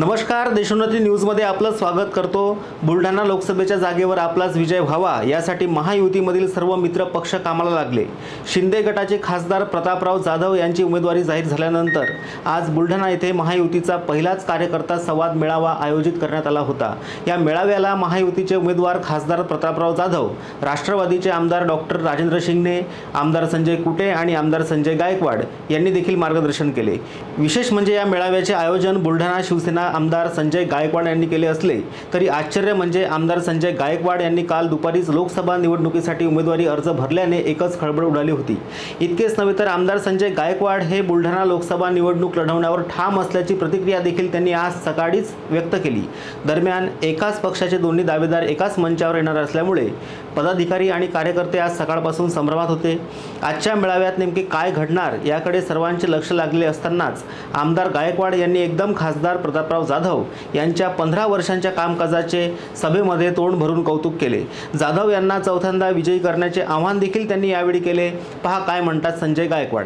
नमस्कार, देशोन्नती न्यूजमध्ये आपलं स्वागत करतो। बुलढाणा लोकसभेच्या जागेवर आपलाच विजय व्हावा यासाठी महायुतीमधील सर्व मित्र पक्ष कामाला लागले। शिंदे गटाचे खासदार प्रतापराव जाधव यांची उमेदवारी जाहीर झाल्यानंतर आज बुलढाणा येथे महायुतीचा पहिलाच कार्यकर्ता संवाद मेळावा आयोजित करण्यात आला होता। या मेळाव्याला महायुतीचे उमेदवार खासदार प्रतापराव जाधव, राष्ट्रवादीचे आमदार डॉक्टर राजेंद्र शिंगणे, आमदार संजय कुटे आणि आमदार संजय गायकवाड यांनी देखील मार्गदर्शन केले। विशेष म्हणजे या मेळाव्याचे आयोजन बुलढाणा शिवसेना आमदार संजय गायकवाड यांनी केले असले तरी आश्चर्य म्हणजे आमदार संजय गायकवाड यांनी काल दुपारीच लोकसभा निवडणुकीसाठी उमेदवारी अर्ज भरल्याने एकच खळबळ उडाली होती। इतकेच नव्हे तर आमदार संजय गायकवाड हे बुलढाणा लोकसभा निवडणूक लढवण्यावर ठाम असल्याची प्रतिक्रिया देखील त्यांनी आज सकाळीच व्यक्त केली। दरम्यान एकाच पक्षाचे दोन्ही दावेदार एकाच मंचावर येणार असल्यामुळे पदाधिकारी आणि कार्यकर्ते आज सकाळपासून संभ्रमात होते। आजच्या मेळाव्यात नेमके काय घडणार याकडे सर्वांचे लक्ष लागले असतानाच आमदार गायकवाड यांनी एकदम खासदार प्रतापराव जाधव यांच्या 15 वर्षांच्या कामकाजाचे सभेमध्ये तोंड भरून कौतुक केले। जाधव यांना चौथ्यांदा विजयी करण्याचे आवाहन देखील त्यांनी यावेळी केले। पहा काय म्हणतात संजय गायकवाड।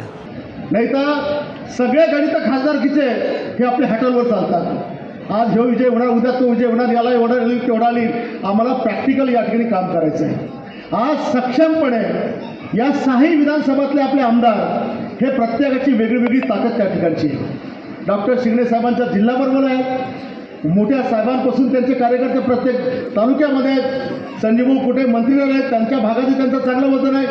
नाही तर सगळे गणित खासदारकीचे हे आपल्या हॅटलवर चालतात। आज ह्यो विजय होणार, उद्या तो विजय होणार, याला एवढा येईल तेवढा येईल। आम्हाला प्रॅक्टिकल या ठिकाणी काम करायचं आहे। आज सक्षमपणे या 6 विधानसभातले आपले आमदार हे प्रत्येकाची वेगळी ताकद त्या ठिकाणची आहे। डॉक्टर शिंगणे साहेबांचा जिल्हा बरोबर आहे, मोठ्या साहेबांपासून त्यांचे कार्यकर्ते प्रत्येक तालुक्यामध्ये आहेत। संजीवभाऊ कुठे मंत्री आहेत, त्यांच्या भागातील त्यांचं चांगलं वजन आहे।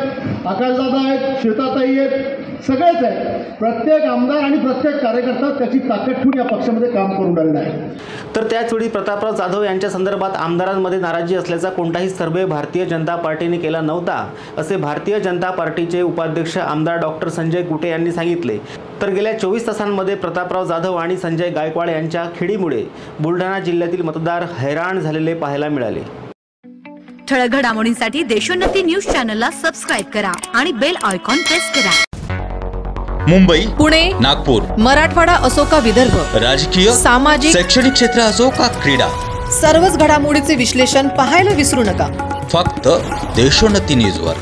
आकाशदादा आहेत, श्वेताताई आहेत, सगळेच आहेत। प्रत्येक आमदार आणि प्रत्येक कार्यकर्ता त्याची ताकद ठेवून या पक्षामध्ये काम करून राहिला आहे। तर त्याचवेळी प्रतापराव जाधव यांच्या संदर्भात आमदारांमध्ये नाराजी असल्याचा कोणताही सर्वे भारतीय जनता पार्टीने केला नव्हता असे भारतीय जनता पार्टीचे उपाध्यक्ष आमदार डॉक्टर संजय कुटे यांनी सांगितले। तर गेल्या 24 तासांमध्ये प्रतापराव जाधव आणि संजय गायकवाड यांच्या खेळीमुळे बुलढाणा जिल्ह्यातील मतदार हैराण झालेले पाहायला मिळाले। ठळक घडामोडींसाठी देशोन्नती न्यूज चॅनलला सबस्क्राइब करा आणि बेल आयकॉन प्रेस करा। मुंबई, पुणे, नागपूर, मराठवाडा असो का विदर्भ, राजकीय, सामाजिक, शैक्षणिक क्षेत्र असो का क्रीडा, सर्वच घडामोडीचे विश्लेषण पाहायला विसरू नका। फक्त देशोन्नती न्यूजवर।